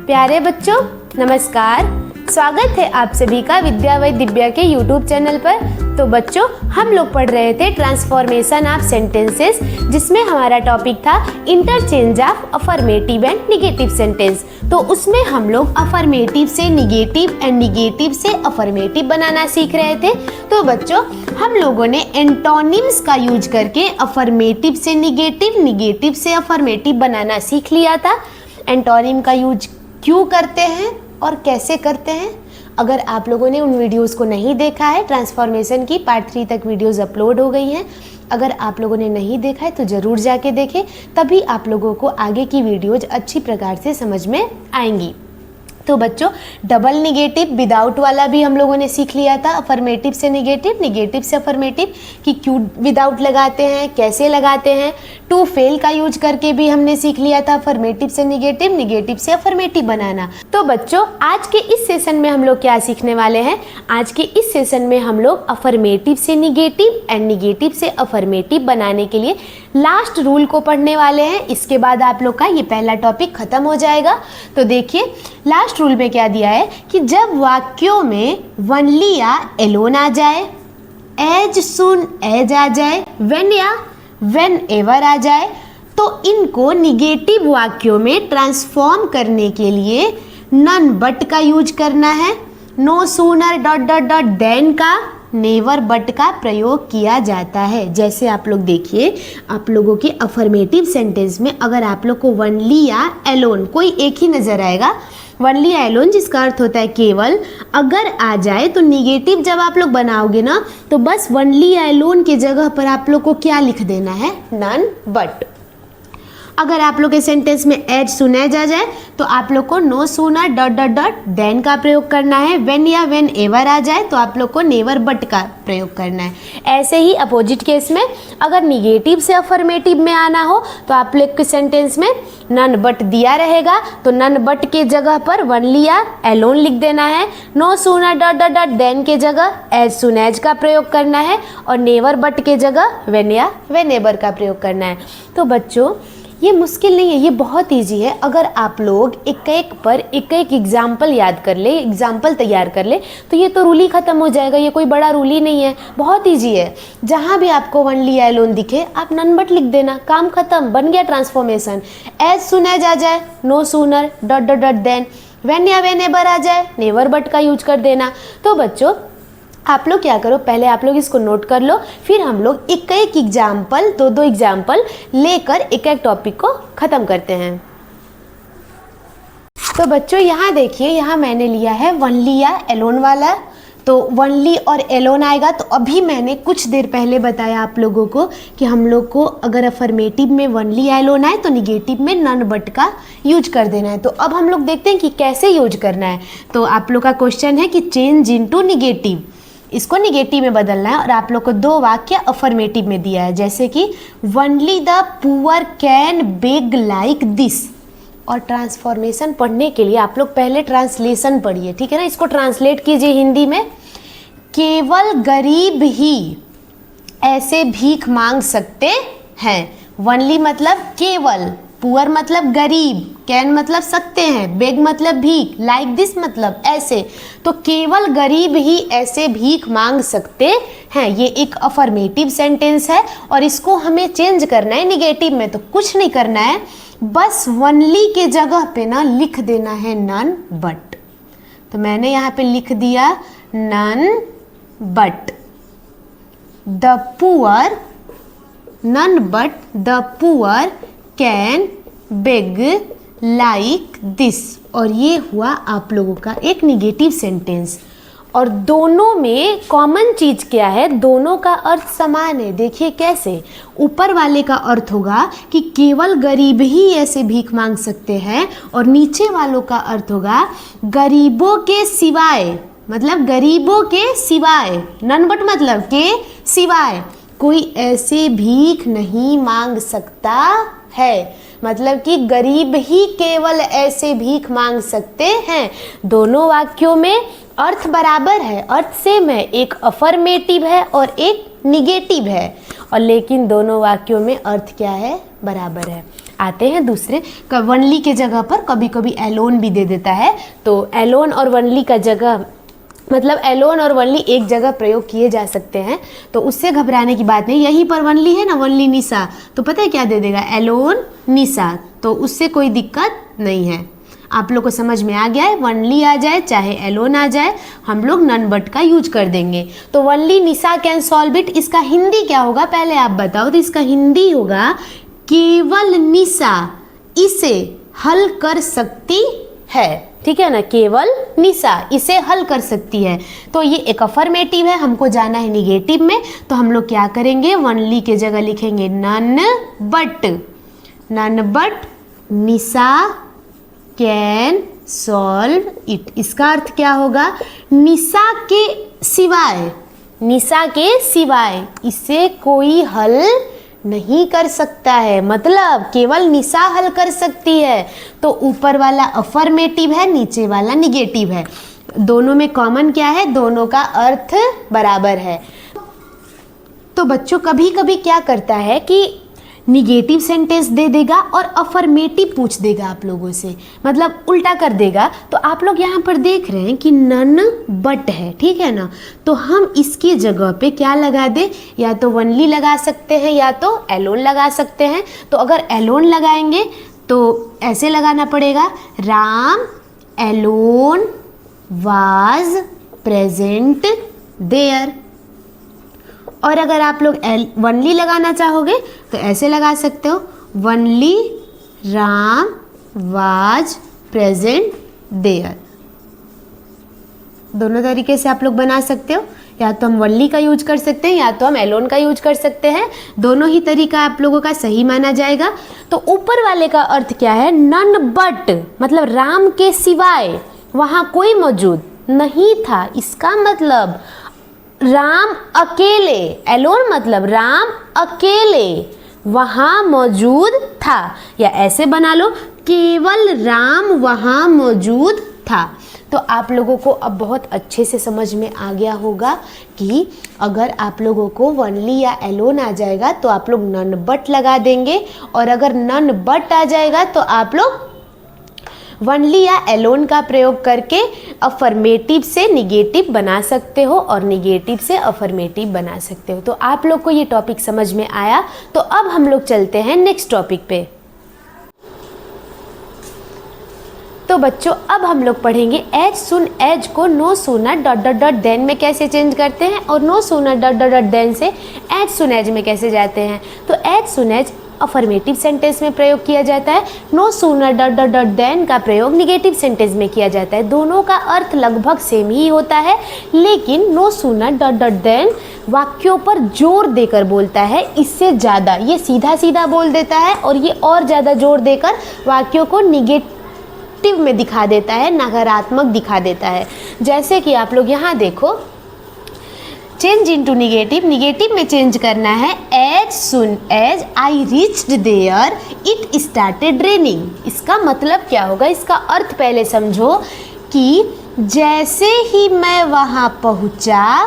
प्यारे बच्चों नमस्कार, स्वागत है आप सभी का विद्या वै दिव्या के YouTube चैनल पर। तो बच्चों हम लोग पढ़ रहे थे ट्रांसफॉर्मेशन ऑफ सेंटेंसेस, जिसमें हमारा टॉपिक था interchange of affirmative and negative sentence. तो उसमें हम लोग अफर्मेटिव से निगेटिव एंड निगेटिव से अफर्मेटिव बनाना सीख रहे थे। तो बच्चों हम लोगों ने एंटोनिम्स का यूज करके अफर्मेटिव से निगेटिव, निगेटिव से अफर्मेटिव बनाना सीख लिया था। एंटोनिम का यूज क्यों करते हैं और कैसे करते हैं, अगर आप लोगों ने उन वीडियोस को नहीं देखा है, ट्रांसफॉर्मेशन की पार्ट 3 तक वीडियोस अपलोड हो गई हैं। अगर आप लोगों ने नहीं देखा है तो ज़रूर जाके देखें, तभी आप लोगों को आगे की वीडियोज अच्छी प्रकार से समझ में आएंगी। तो बच्चों डबल निगेटिव विदाउट वाला भी हम लोगों ने सीख लिया था, अफर्मेटिव से निगेटिव, निगेटिव से अफर्मेटिव, कि क्यों विदाउट लगाते हैं, कैसे लगाते हैं। टू फेल का यूज करके भी हमने सीख लिया था अफर्मेटिव से निगेटिव, निगेटिव से अफर्मेटिव बनाना। तो बच्चों आज के इस सेशन में हम लोग क्या सीखने वाले हैं, आज के इस सेशन में हम लोग अफर्मेटिव से निगेटिव एंड निगेटिव से अफर्मेटिव बनाने के लिए लास्ट रूल को पढ़ने वाले हैं। इसके बाद आप लोग का ये पहला टॉपिक खत्म हो जाएगा। तो देखिए लास्ट रूल में क्या दिया है कि जब वाक्यों में वनली या एलोन आ जाए, एज सुन एज आ जाए, व्हेन या व्हेन एवर आ जाए, तो इनको निगेटिव वाक्यों में ट्रांसफॉर्म करने के लिए नन बट का यूज करना है। No sooner dot dot dot then का, नेवर बट का प्रयोग किया जाता है। जैसे आप लोग देखिए, आप लोगों के अफर्मेटिव सेंटेंस में अगर आप लोग को वनली या एलोन कोई एक ही नजर आएगा, वनली या एलोन जिसका अर्थ होता है केवल, अगर आ जाए तो निगेटिव जब आप लोग बनाओगे ना, तो बस वनली या एलोन के जगह पर आप लोग को क्या लिख देना है, नन बट। अगर आप लोग के सेंटेंस में एज सुना जा जाए तो आप लोग को no sooner dot dot dot then का प्रयोग करना है। व्हेन या व्हेन एवर आ जाए तो आप लोग को नेवर बट का प्रयोग करना है। ऐसे ही अपोजिट केस में अगर निगेटिव से अफर्मेटिव में आना हो तो आप लोग के सेंटेंस में नन बट दिया रहेगा, तो नन बट के जगह पर वनली या एलोन लिख देना है। No sooner dot dot dot then के जगह एज सुन एज का प्रयोग करना है, और नेवर बट के जगह व्हेन या व्हेन एवर का प्रयोग करना है। तो बच्चों ये मुश्किल नहीं है, ये बहुत इजी है। अगर आप लोग एक एक पर एक एक एग्जाम्पल याद कर ले, एग्जाम्पल तैयार कर ले, तो ये तो रूल ही खत्म हो जाएगा। ये कोई बड़ा रूल ही नहीं है, बहुत इजी है। जहाँ भी आपको वनली या एलोन दिखे आप नन बट लिख देना, काम खत्म, बन गया ट्रांसफॉर्मेशन। एज सुन एज आ जाए, no sooner dot dot dot then, when या व्हेन एवर आ जाए, नेवर बट का यूज कर देना। तो बच्चों आप लोग क्या करो, पहले आप लोग इसको नोट कर लो, फिर हम लोग एक एक एग्जाम्पल, दो एग्जाम्पल लेकर एक एक टॉपिक को ख़त्म करते हैं। तो बच्चों यहाँ देखिए, यहाँ मैंने लिया है वनली या एलोन वाला। तो वनली और एलोन आएगा, तो अभी मैंने कुछ देर पहले बताया आप लोगों को कि हम लोग को अगर अफर्मेटिव में वनली या एलोन आए तो निगेटिव में नन बट का यूज कर देना है। तो अब हम लोग देखते हैं कि कैसे यूज करना है। तो आप लोग का क्वेश्चन है कि चेंज इनटू निगेटिव, इसको निगेटिव में बदलना है, और आप लोग को 2 वाक्य अफर्मेटिव में दिया है, जैसे कि only the poor can beg like this. और ट्रांसफॉर्मेशन पढ़ने के लिए आप लोग पहले ट्रांसलेशन पढ़िए, ठीक है ना। इसको ट्रांसलेट कीजिए हिंदी में, केवल गरीब ही ऐसे भीख मांग सकते हैं। वनली मतलब केवल, पुअर मतलब गरीब, कैन मतलब सकते हैं, बेग मतलब भीख, लाइक दिस मतलब ऐसे। तो केवल गरीब ही ऐसे भीख मांग सकते हैं, ये एक अफर्मेटिव सेंटेंस है, और इसको हमें चेंज करना है निगेटिव में। तो कुछ नहीं करना है, बस वनली के जगह पे ना लिख देना है नन बट। तो मैंने यहाँ पे लिख दिया none but, the poor, none but the poor can beg like this. और ये हुआ आप लोगों का एक निगेटिव सेंटेंस। और दोनों में कॉमन चीज क्या है, दोनों का अर्थ समान है। देखिए कैसे, ऊपर वाले का अर्थ होगा कि केवल गरीब ही ऐसे भीख मांग सकते हैं, और नीचे वालों का अर्थ होगा गरीबों के सिवाय, मतलब गरीबों के सिवाय, नन बट मतलब के सिवाय कोई ऐसे भीख नहीं मांग सकता है। मतलब कि गरीब ही केवल ऐसे भीख मांग सकते हैं। दोनों वाक्यों में अर्थ बराबर है, अर्थ सेम है, एक अफर्मेटिव है और एक निगेटिव है, और लेकिन दोनों वाक्यों में अर्थ क्या है, बराबर है। आते हैं दूसरे वनली के जगह पर कभी कभी एलोन भी दे देता है। तो एलोन और वनली का जगह मतलब एलोन और वनली एक जगह प्रयोग किए जा सकते हैं, तो उससे घबराने की बात नहीं। यहीं पर वनली है ना, वनली निशा, तो पता है क्या दे देगा, एलोन निशा, तो उससे कोई दिक्कत नहीं है। आप लोग को समझ में आ गया है, वनली आ जाए चाहे एलोन आ जाए हम लोग नन बट का यूज कर देंगे। तो only Nisha can solve it, इसका हिंदी क्या होगा पहले आप बताओ। तो इसका हिंदी होगा केवल निशा इसे हल कर सकती है, ठीक है ना, केवल निशा इसे हल कर सकती है। तो ये एक अफर्मेटिव है, हमको जाना है निगेटिव में, तो हम लोग क्या करेंगे, वनली के जगह लिखेंगे none but Nisha can solve it. इसका अर्थ क्या होगा, निशा के सिवाय इसे कोई हल नहीं कर सकता है, मतलब केवल निशा हल कर सकती है। तो ऊपर वाला अफर्मेटिव है, नीचे वाला निगेटिव है, दोनों में कॉमन क्या है, दोनों का अर्थ बराबर है। तो बच्चों कभी कभी क्या करता है कि निगेटिव सेंटेंस दे देगा और अफर्मेटिव पूछ देगा आप लोगों से, मतलब उल्टा कर देगा। तो आप लोग यहाँ पर देख रहे हैं कि नन बट है, ठीक है ना, तो हम इसकी जगह पे क्या लगा दे, या तो वनली लगा सकते हैं या तो एलोन लगा सकते हैं। तो अगर एलोन लगाएंगे तो ऐसे लगाना पड़ेगा, Ram alone was present there. और अगर आप लोग वनली लगाना चाहोगे तो ऐसे लगा सकते हो, only Ram was present there. दोनों तरीके से आप लोग बना सकते हो, या तो हम वनली का यूज कर सकते हैं या तो हम एलोन का यूज कर सकते हैं, दोनों ही तरीका आप लोगों का सही माना जाएगा। तो ऊपर वाले का अर्थ क्या है, नन बट मतलब राम के सिवाय वहाँ कोई मौजूद नहीं था, इसका मतलब राम अकेले, एलोन मतलब राम अकेले वहाँ मौजूद था, या ऐसे बना लो केवल राम वहाँ मौजूद था। तो आप लोगों को अब बहुत अच्छे से समझ में आ गया होगा कि अगर आप लोगों को वनली या एलोन आ जाएगा तो आप लोग नन बट लगा देंगे, और अगर नन बट आ जाएगा तो आप लोग वनली या एलोन का प्रयोग करके अफर्मेटिव से निगेटिव बना सकते हो और निगेटिव से अफर्मेटिव बना सकते हो। तो आप लोग को ये टॉपिक समझ में आया। तो अब हम लोग चलते हैं नेक्स्ट टॉपिक पे। तो बच्चों अब हम लोग पढ़ेंगे एज सुन एज को no sooner dot dot dot then में कैसे चेंज करते हैं, और no sooner dot dot dot then से एज सुन एज में कैसे जाते हैं। तो as soon as affirmative sentence में प्रयोग किया जाता है, no sooner dot dot dot then का प्रयोग निगेटिव सेंटेंस में किया जाता है। दोनों का अर्थ लगभग सेम ही होता है, लेकिन no sooner dot dot then वाक्यों पर जोर देकर बोलता है, इससे ज़्यादा ये सीधा सीधा बोल देता है और ये और ज़्यादा जोर देकर वाक्यों को निगेटिव में दिखा देता है, नकारात्मक दिखा देता है। जैसे कि आप लोग यहाँ देखो, चेंज इनटू निगेटिव में चेंज करना है, as soon as I reached there it started raining. इसका मतलब क्या होगा, इसका अर्थ पहले समझो कि जैसे ही मैं वहाँ पहुँचा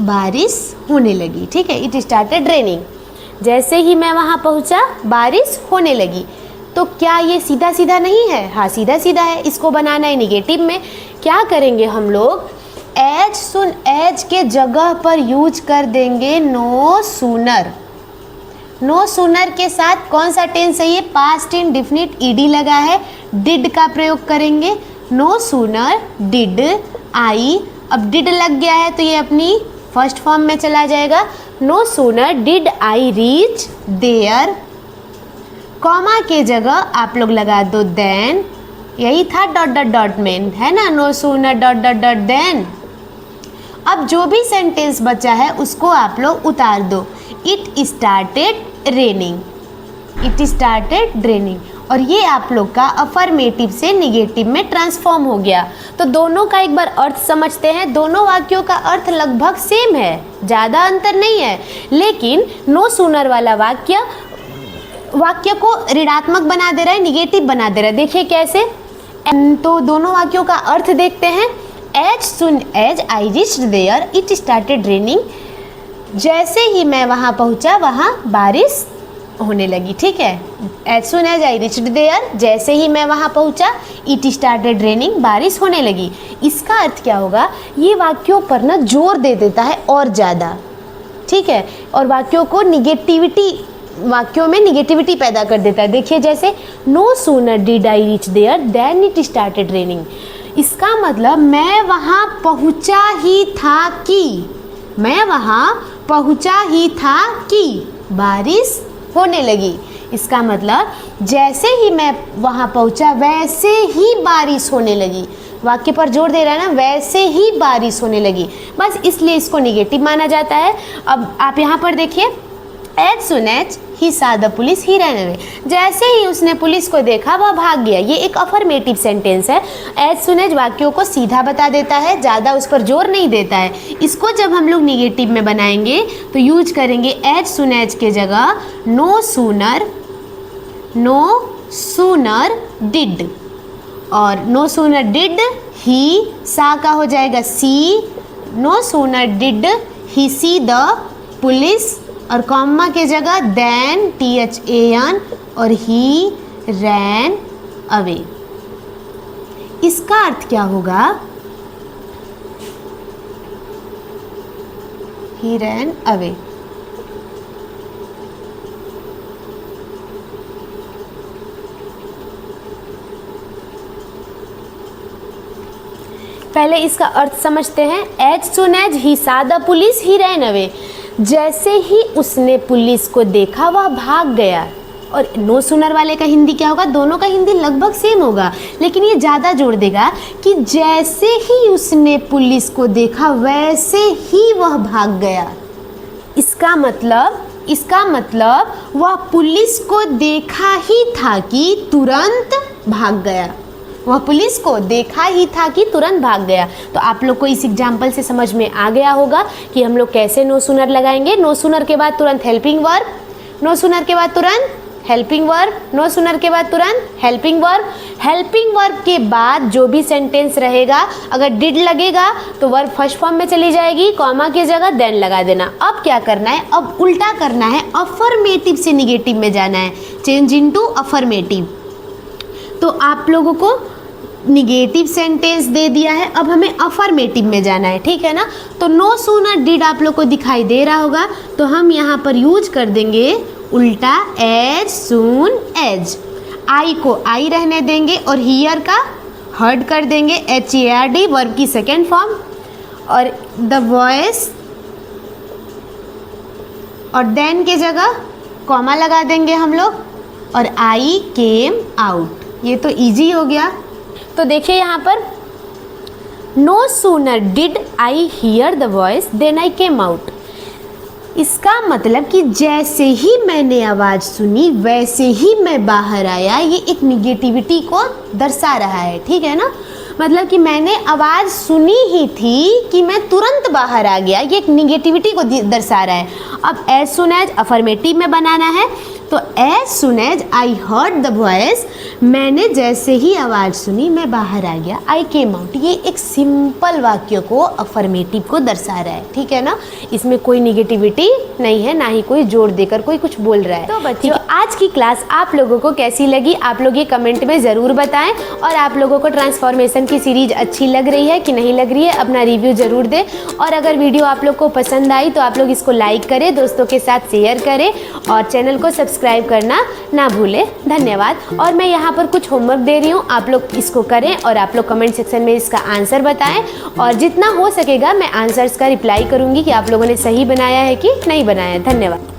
बारिश होने लगी, ठीक है, इट स्टार्टेड रेनिंग, जैसे ही मैं वहाँ पहुँचा बारिश होने लगी। तो क्या ये सीधा सीधा नहीं है, हाँ सीधा सीधा है। इसको बनाना है निगेटिव में, क्या करेंगे हम लोग, एज सुन एज के जगह पर यूज कर देंगे नो सूनर। नो सूनर के साथ कौन सा टेंस है ये, पास्ट इंडेफिनिट ईडी लगा है, डिड का प्रयोग करेंगे। नो सूनर डिड आई, अब डिड लग गया है तो ये अपनी फर्स्ट फॉर्म में चला जाएगा, no sooner did I reach there. Comma के जगह आप लोग लगा दो देन, यही था डॉट डॉट डॉट में, है ना, no sooner dot dot dot then. अब जो भी सेंटेंस बचा है उसको आप लोग उतार दो, it started raining, it started raining, और ये आप लोग का अफर्मेटिव से निगेटिव में ट्रांसफॉर्म हो गया। तो दोनों का एक बार अर्थ समझते हैं, दोनों वाक्यों का अर्थ लगभग सेम है, ज़्यादा अंतर नहीं है, लेकिन नो सूनर वाला वाक्य को ऋणात्मक बना दे रहा है, निगेटिव बना दे रहा है। देखिए कैसे, तो दोनों वाक्यों का अर्थ देखते हैं, as soon as I reached there it started raining, जैसे ही मैं वहाँ पहुँचा वहाँ बारिश होने लगी, ठीक है। As soon as I reached there, जैसे ही मैं वहाँ पहुँचा, इट स्टार्टेड रेनिंग, बारिश होने लगी। इसका अर्थ क्या होगा, ये वाक्यों पर ना जोर दे देता है और ज़्यादा, ठीक है, और वाक्यों को वाक्यों में निगेटिविटी पैदा कर देता है। देखिए जैसे no sooner did I reach there then it started raining, इसका मतलब मैं वहाँ पहुँचा ही था कि बारिश होने लगी। इसका मतलब जैसे ही मैं वहाँ पहुँचा वैसे ही बारिश होने लगी। वाक्य पर जोर दे रहा है ना, वैसे ही बारिश होने लगी, बस इसलिए इसको निगेटिव माना जाता है। अब आप यहाँ पर देखिए, एज सुन एज ही सा the police he ran away, जैसे ही उसने पुलिस को देखा वह भाग गया। ये एक अफर्मेटिव सेंटेंस है। एज सुन एज वाक्यों को सीधा बता देता है, ज़्यादा उस पर जोर नहीं देता है। इसको जब हम लोग निगेटिव में बनाएंगे तो यूज करेंगे एज सुन एज के जगह नो सूनर डिड, और no sooner did he, saw का हो जाएगा see, no sooner did he see the police, और कॉमा के जगह देन THAN, और ही रैन अवे। इसका अर्थ क्या होगा, ही रैन अवे। पहले इसका अर्थ समझते हैं। एज सुन एज ही सा the police he ran away, जैसे ही उसने पुलिस को देखा वह भाग गया। और नो सुनर वाले का हिंदी क्या होगा, दोनों का हिंदी लगभग सेम होगा, लेकिन ये ज़्यादा जोड़ देगा कि जैसे ही उसने पुलिस को देखा वैसे ही वह भाग गया। इसका मतलब वह पुलिस को देखा ही था कि तुरंत भाग गया। वह पुलिस को देखा ही था कि तुरंत भाग गया। तो आप लोग को इस एग्जाम्पल से समझ में आ गया होगा कि हम लोग कैसे नो सूनर लगाएंगे। नो सूनर के बाद तुरंत हेल्पिंग वर्ब, नो सूनर के बाद तुरंत हेल्पिंग वर्ब, नो सूनर के बाद तुरंत हेल्पिंग वर्ब। हेल्पिंग वर्ब के बाद जो भी सेंटेंस रहेगा, अगर डिड लगेगा तो वर्ब फर्स्ट फॉर्म में चली जाएगी, कॉमा की जगह देन लगा देना। अब क्या करना है, अब उल्टा करना है, अफर्मेटिव से निगेटिव में जाना है, चेंज इनटू अफर्मेटिव। तो आप लोगों को निगेटिव सेंटेंस दे दिया है, अब हमें अफर्मेटिव में जाना है, ठीक है ना। तो नो सूनर डिड आप लोग को दिखाई दे रहा होगा, तो हम यहाँ पर यूज कर देंगे उल्टा एज सून एज। आई को आई रहने देंगे और हियर का हर्ड कर देंगे, HARD वर्ब की सेकेंड फॉर्म, और द वॉइस और देन के जगह कॉमा लगा देंगे हम लोग, और आई केम आउट। ये तो इजी हो गया। तो देखिए यहाँ पर no sooner did I hear the voice then I came out. इसका मतलब कि जैसे ही मैंने आवाज़ सुनी वैसे ही मैं बाहर आया। ये एक निगेटिविटी को दर्शा रहा है, ठीक है ना। मतलब कि मैंने आवाज़ सुनी ही थी कि मैं तुरंत बाहर आ गया, ये एक निगेटिविटी को दर्शा रहा है। अब एज सुन एज अफर्मेटिव में बनाना है, तो as soon as I heard the voice, मैंने जैसे ही आवाज़ सुनी मैं बाहर आ गया, आई केम आउट। ये एक सिंपल वाक्य को, अफर्मेटिव को दर्शा रहा है, ठीक है ना। इसमें कोई निगेटिविटी नहीं है, ना ही कोई जोर देकर कोई कुछ बोल रहा है। तो बच्चों आज की क्लास आप लोगों को कैसी लगी, आप लोग ये कमेंट में ज़रूर बताएं, और आप लोगों को ट्रांसफॉर्मेशन की सीरीज अच्छी लग रही है कि नहीं लग रही है, अपना रिव्यू ज़रूर दें। और अगर वीडियो आप लोग को पसंद आई तो आप लोग इसको लाइक करें, दोस्तों के साथ शेयर करें, और चैनल को सब्सक्राइब करना ना भूलें। धन्यवाद। और मैं यहाँ पर कुछ होमवर्क दे रही हूँ, आप लोग इसको करें और आप लोग कमेंट सेक्शन में इसका आंसर बताएं, और जितना हो सकेगा मैं आंसर्स का रिप्लाई करूँगी कि आप लोगों ने सही बनाया है कि नहीं बनाया। धन्यवाद।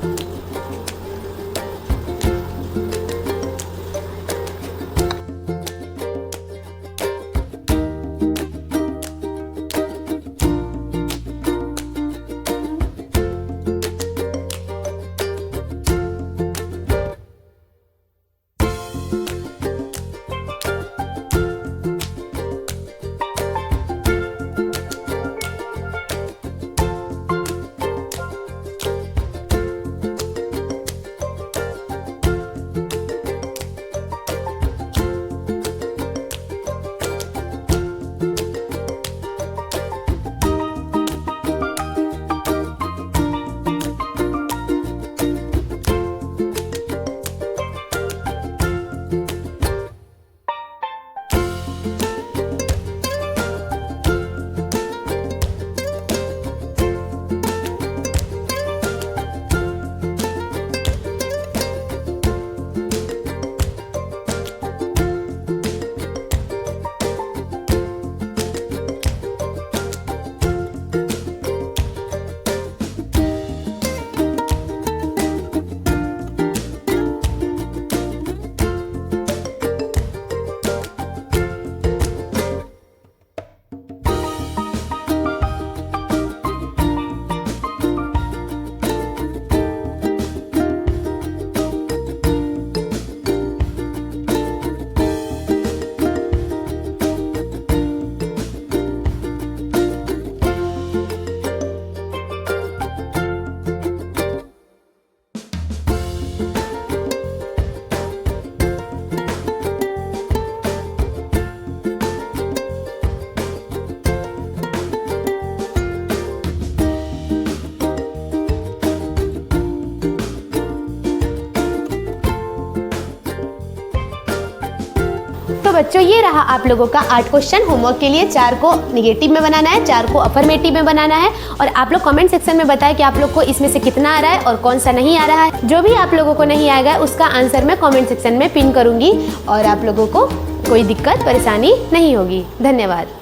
बच्चों ये रहा आप लोगों का 8 क्वेश्चन। होमवर्क के लिए 4 को निगेटिव में बनाना है, 4 को अफर्मेटिव में बनाना है। और आप लोग कमेंट सेक्शन में बताएं कि आप लोग को इसमें से कितना आ रहा है और कौन सा नहीं आ रहा है। जो भी आप लोगों को नहीं आएगा उसका आंसर मैं कमेंट सेक्शन में पिन करूंगी और आप लोगों को कोई दिक्कत परेशानी नहीं होगी। धन्यवाद।